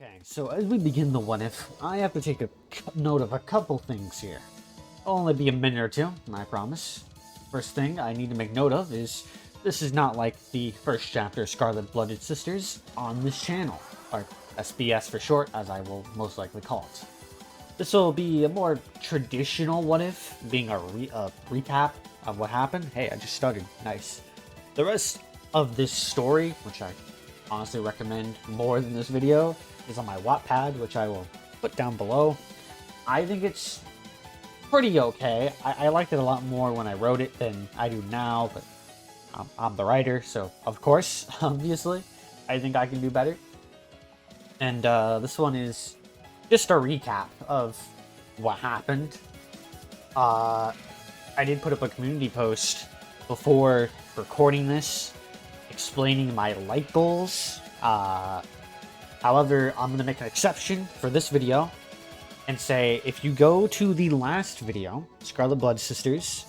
Okay, so as we begin the what if, I have to take a note of a couple things here. It'll only be a minute or two, I promise. First thing I need to make note of is this is not like the first chapter of Scarlet Blooded Sisters on this channel, or SBS for short, as I will most likely call it. This will be a more traditional what if, being a recap of what happened. Hey, I just started. Nice. The rest of this story, which I honestly recommend more than this video, is on my Wattpad, which I will put down below. I think it's pretty okay. I liked it a lot more when I wrote it than I do now, but I'm the writer, so of course, obviously, I think I can do better. And this one is just a recap of what happened. I did put up a community post before recording this, explaining my light goals. However, I'm going to make an exception for this video and say if you go to the last video, Scarlet Blood Sisters,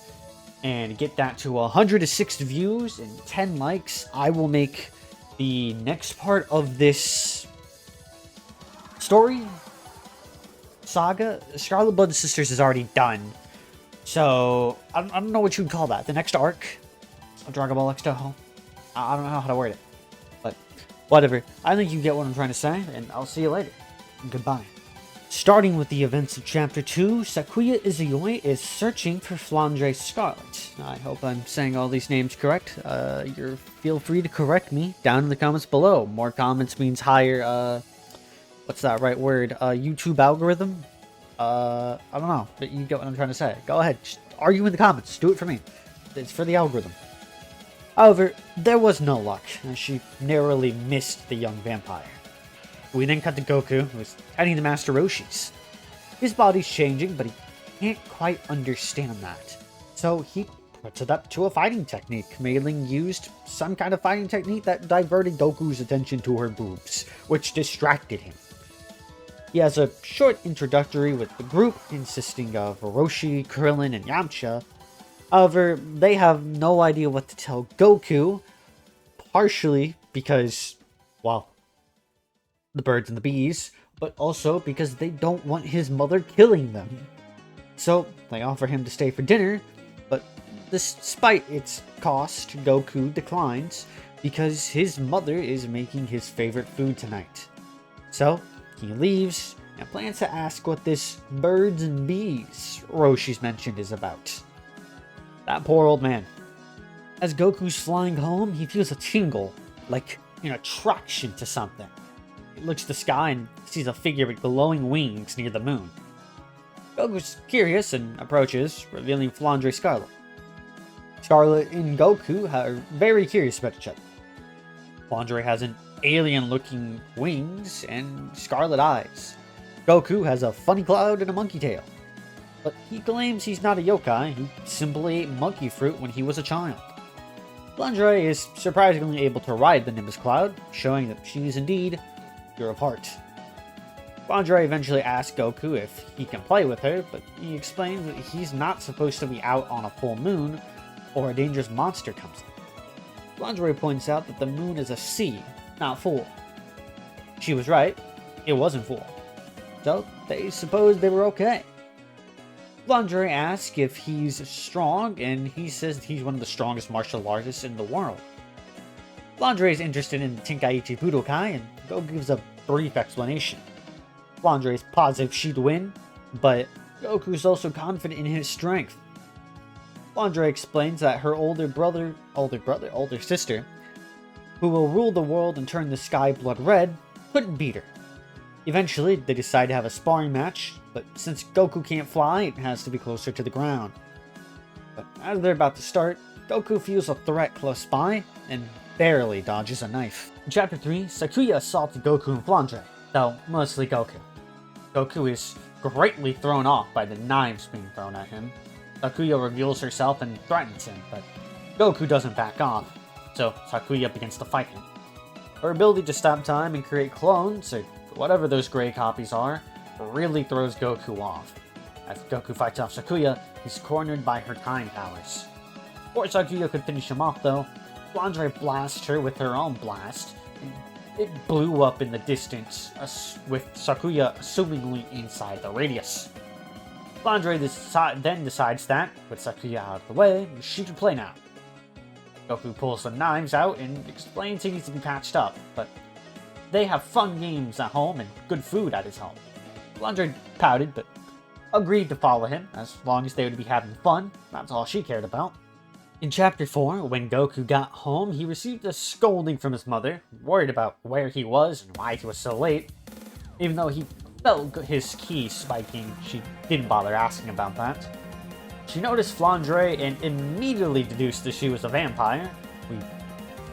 and get that to 106 views and 10 likes, I will make the next part of this story saga. Scarlet Blood Sisters is already done, so I don't know what you would call that. The next arc of DragonBallxTouhou. I don't know how to word it, but whatever. I think you get what I'm trying to say, and I'll see you later. Goodbye. Starting with the events of Chapter 2, Sakuya Izuyoi is searching for Flandre Scarlet. I hope I'm saying all these names correct. Feel free to correct me down in the comments below. More comments means higher, what's that right word? YouTube algorithm? I don't know, but you get what I'm trying to say. Go ahead, just argue in the comments. Do it for me. It's for the algorithm. However, there was no luck, as she narrowly missed the young vampire. We then cut to Goku, who is heading to Master Roshi's. His body's changing, but he can't quite understand that. So he puts it up to a fighting technique. Mei Ling used some kind of fighting technique that diverted Goku's attention to her boobs, which distracted him. He has a short introductory with the group, consisting of Roshi, Krillin, and Yamcha. However, they have no idea what to tell Goku, partially because, well, the birds and the bees, but also because they don't want his mother killing them. So they offer him to stay for dinner, but despite its cost, Goku declines because his mother is making his favorite food tonight. So he leaves and plans to ask what this birds and bees Roshi's mentioned is about. That poor old man. As Goku's flying home, he feels a tingle, like an attraction to something. He looks to the sky and sees a figure with glowing wings near the moon. Goku's curious and approaches, revealing Flandre Scarlet. Scarlet and Goku are very curious about each other. Flandre has an alien-looking wings and scarlet eyes. Goku has a funny cloud and a monkey tail. But he claims he's not a yokai, he simply ate monkey fruit when he was a child. Flandre is surprisingly able to ride the Nimbus Cloud, showing that she is indeed pure of heart. Flandre eventually asks Goku if he can play with her, but he explains that he's not supposed to be out on a full moon, or a dangerous monster comes in. Flandre points out that the moon is a sea, not full. She was right, it wasn't full. So they suppose they were okay. Flandre asks if he's strong, and he says that he's one of the strongest martial artists in the world. Flandre is interested in Tenkaichi Budokai, and Goku gives a brief explanation. Flandre is positive she'd win, but Goku's also confident in his strength. Flandre explains that her older sister, who will rule the world and turn the sky blood red, couldn't beat her. Eventually, they decide to have a sparring match, but since Goku can't fly, it has to be closer to the ground. But as they're about to start, Goku feels a threat close by, and barely dodges a knife. In Chapter 3, Sakuya assaults Goku and Flandre, though mostly Goku. Goku is greatly thrown off by the knives being thrown at him. Sakuya reveals herself and threatens him, but Goku doesn't back off, so Sakuya begins to fight him. Her ability to stop time and create clones, or whatever those gray copies are, really throws Goku off. As Goku fights off Sakuya, he's cornered by her time powers. Before Sakuya could finish him off though, Flandre blasts her with her own blast, and it blew up in the distance, with Sakuya assumingly inside the radius. Flandre then decides that, with Sakuya out of the way, she can play now. Goku pulls the knives out and explains he needs to be patched up, but they have fun games at home and good food at his home. Flandre pouted, but agreed to follow him, as long as they would be having fun. That's all she cared about. In Chapter 4, when Goku got home, he received a scolding from his mother, worried about where he was and why he was so late. Even though he felt his ki spiking, she didn't bother asking about that. She noticed Flandre and immediately deduced that she was a vampire. We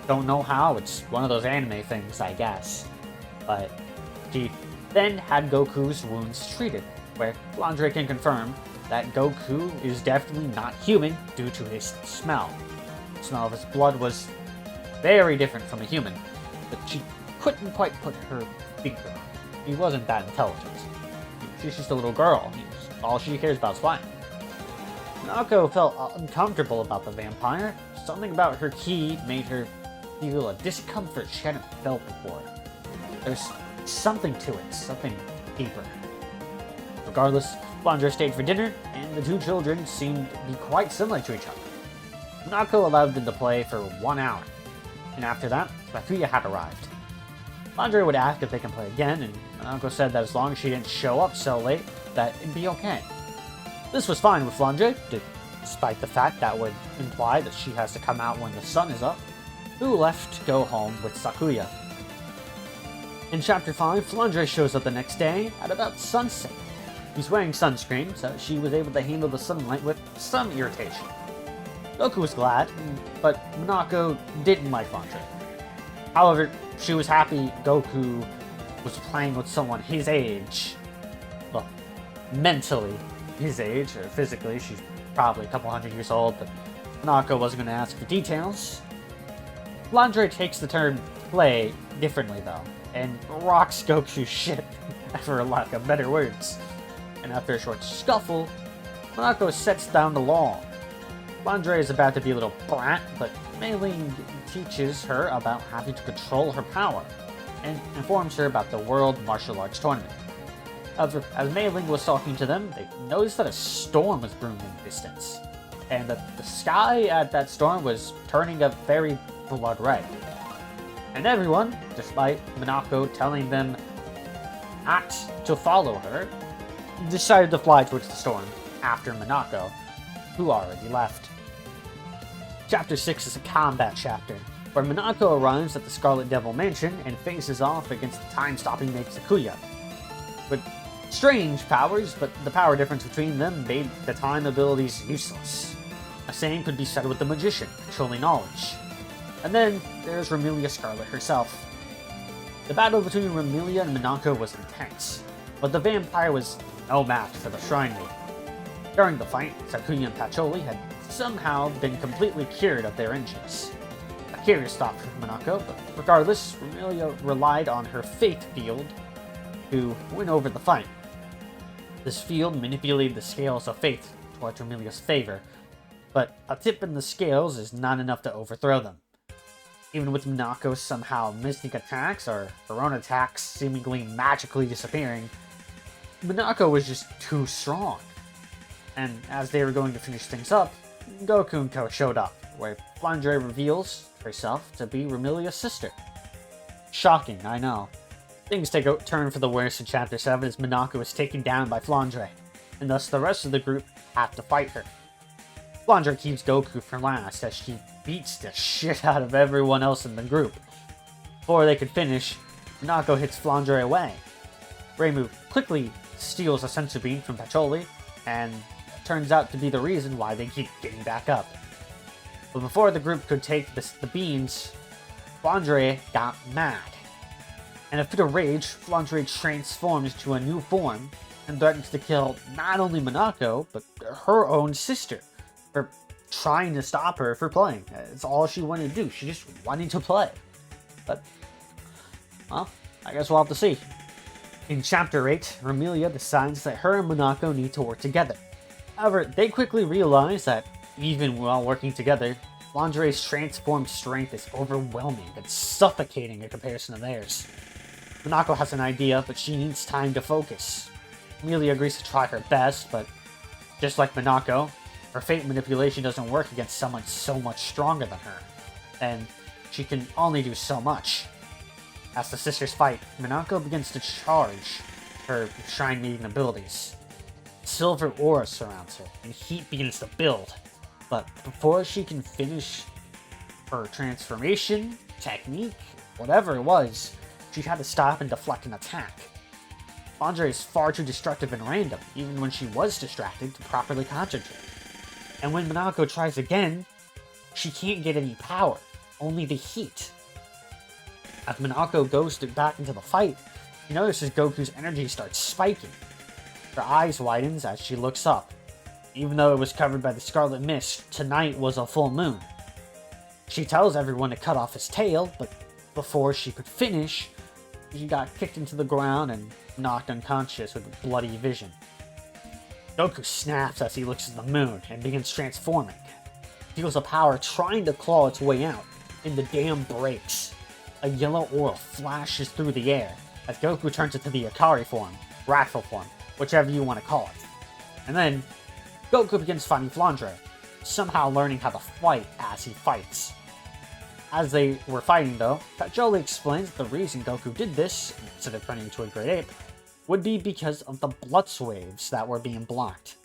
don't know how, it's one of those anime things, I guess. But she then had Goku's wounds treated, where Flandre can confirm that Goku is definitely not human due to his smell. The smell of his blood was very different from a human, but she couldn't quite put her finger on it. He wasn't that intelligent. She's just a little girl. All she cares about is flying. Minako felt uncomfortable about the vampire. Something about her ki made her feel a discomfort she hadn't felt before. There's something to it, something deeper. Regardless, Flandre stayed for dinner, and the two children seemed to be quite similar to each other. Minako allowed them to play for 1 hour, and after that, Sakuya had arrived. Flandre would ask if they can play again, and Minako said that as long as she didn't show up so late, that it'd be okay. This was fine with Flandre, despite the fact that would imply that she has to come out when the sun is up, who left to go home with Sakuya. In Chapter 5, Flandre shows up the next day at about sunset. He's wearing sunscreen, so she was able to handle the sunlight with some irritation. Goku was glad, but Minako didn't like Flandre. However, she was happy Goku was playing with someone his age. Well, mentally his age, or physically, she's probably a couple hundred years old, but Minako wasn't going to ask for details. Flandre takes the term play differently, though, and rocks Goku's shit, for lack of better words. And after a short scuffle, Minako sets down the law. Flandre is about to be a little brat, but Mei Ling teaches her about having to control her power, and informs her about the World Martial Arts Tournament. However, as Mei Ling was talking to them, they noticed that a storm was brewing in the distance, and that the sky at that storm was turning a very blood red. And everyone, despite Minako telling them not to follow her, decided to fly towards the storm after Minako, who already left. Chapter 6 is a combat chapter, where Minako arrives at the Scarlet Devil Mansion and faces off against the time-stopping Maid Sakuya. With strange powers, but the power difference between them made the time abilities useless. The same could be said with the Magician, controlling knowledge. And then there's Remilia Scarlet herself. The battle between Remilia and Minako was intense, but the vampire was no match for the Shrine Maiden. During the fight, Sakuya and Pacholi had somehow been completely cured of their injuries. A curious thought for Minako, but regardless, Remilia relied on her Faith Field to win over the fight. This field manipulated the scales of fate towards Remilia's favor, but a tip in the scales is not enough to overthrow them. Even with Minako somehow missing attacks, or her own attacks seemingly magically disappearing, Minako was just too strong. And as they were going to finish things up, Goku and Co showed up, where Flandre reveals herself to be Remilia's sister. Shocking, I know. Things take a turn for the worse in Chapter 7 as Minako is taken down by Flandre, and thus the rest of the group have to fight her. Flandre keeps Goku for last as she beats the shit out of everyone else in the group. Before they could finish, Minako hits Flandre away. Reimu quickly steals a senzu bean from Pacholi, and turns out to be the reason why they keep getting back up. But before the group could take the beans, Flandre got mad. And in a fit of rage, Flandre transforms into a new form and threatens to kill not only Minako, but her own sister for trying to stop her for playing. It's all she wanted to do. She just wanted to play. But, well, I guess we'll have to see. In Chapter 8, Remilia decides that her and Minako need to work together. However, they quickly realize that, even while working together, Lingerie's transformed strength is overwhelming and suffocating in comparison to theirs. Minako has an idea, but she needs time to focus. Amelia agrees to try her best, but just like Minako, her fate manipulation doesn't work against someone so much stronger than her, and she can only do so much. As the sisters fight, Minako begins to charge her shrine-needing abilities. Silver aura surrounds her, and heat begins to build. But before she can finish her transformation, technique, whatever it was, she had to stop and deflect an attack. Lingerie is far too destructive and random, even when she was distracted to properly concentrate. And when Minako tries again, she can't get any power, only the heat. As Minako goes back into the fight, she notices Goku's energy starts spiking. Her eyes widens as she looks up. Even though it was covered by the scarlet mist, tonight was a full moon. She tells everyone to cut off his tail, but before she could finish, she got kicked into the ground and knocked unconscious with bloody vision. Goku snaps as he looks at the moon and begins transforming. He feels a power trying to claw its way out, and the dam breaks. A yellow aura flashes through the air as Goku turns into the Ikari form, wrathful form, whichever you want to call it. And then, Goku begins fighting Flandre, somehow learning how to fight as he fights. As they were fighting though, Jolie explains that the reason Goku did this, instead of turning into a great ape, would be because of the Blutz waves that were being blocked.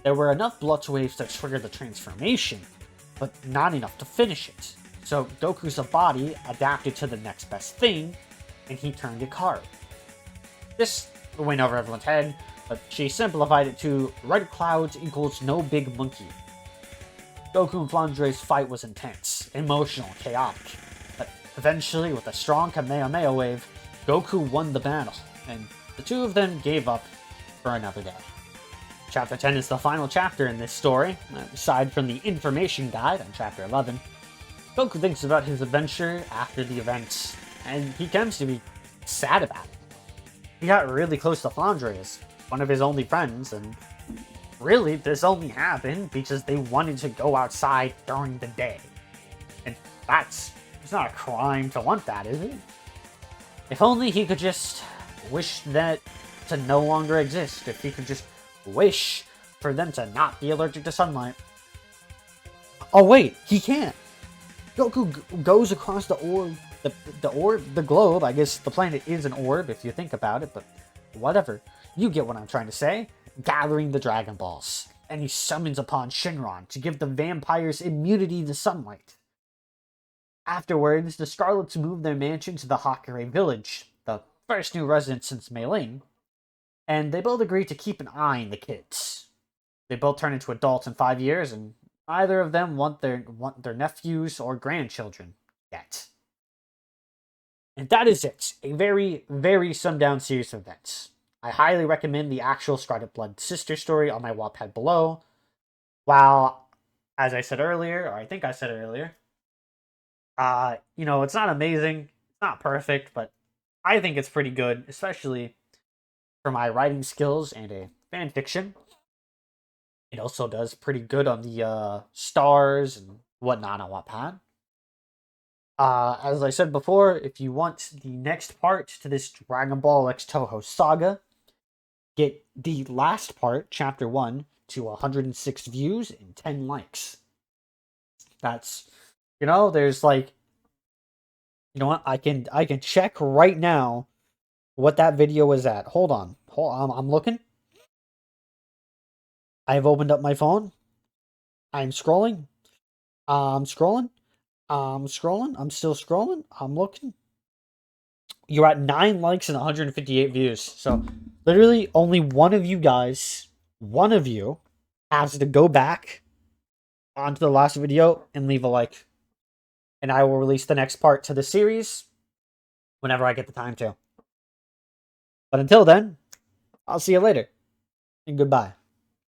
There were enough Blutz waves to trigger the transformation, but not enough to finish it. So Goku's body adapted to the next best thing, and he turned Ikari. This went over everyone's head, but she simplified it to red clouds equals no big monkey. Goku and Flandre's fight was intense, emotional, chaotic, but eventually, with a strong Kamehameha wave, Goku won the battle, and the two of them gave up for another day. Chapter 10 is the final chapter in this story. Aside from the information guide on Chapter 11, Goku thinks about his adventure after the events, and he comes to be sad about it. He got really close to Flandre as one of his only friends, and really, this only happened because they wanted to go outside during the day. And it's not a crime to want that, is it? If only he could just wish that to no longer exist. If he could just wish for them to not be allergic to sunlight. Oh wait, he can't. Goku goes across the orb, the globe. I guess the planet is an orb if you think about it, but whatever. You get what I'm trying to say. Gathering the Dragon Balls, and he summons upon Shinron to give the vampires immunity to sunlight. Afterwards, the Scarlets move their mansion to the Hakare village, the first new residence since Mei Ling, and they both agree to keep an eye on the kids. They both turn into adults in 5 years, and neither of them want their nephews or grandchildren yet. And that is it. A very, very summed-down series of events. I highly recommend the actual Scarlet Blood sister story on my Wattpad below. While, as I said earlier, or I think I said it earlier, it's not amazing, it's not perfect, but I think it's pretty good, especially for my writing skills and a fan fiction. It also does pretty good on the stars and whatnot on Wattpad. As I said before, if you want the next part to this DragonBallxTouhou saga, get the last part, Chapter 1, to 106 views and 10 likes. That's, there's like, what? I can check right now what that video was at. Hold on, I'm looking. I have opened up my phone. I'm scrolling. I'm scrolling. I'm still scrolling. I'm looking. You're at 9 likes and 158 views. So, literally, only one of you guys, has to go back onto the last video and leave a like. And I will release the next part to the series whenever I get the time to. But until then, I'll see you later. And goodbye.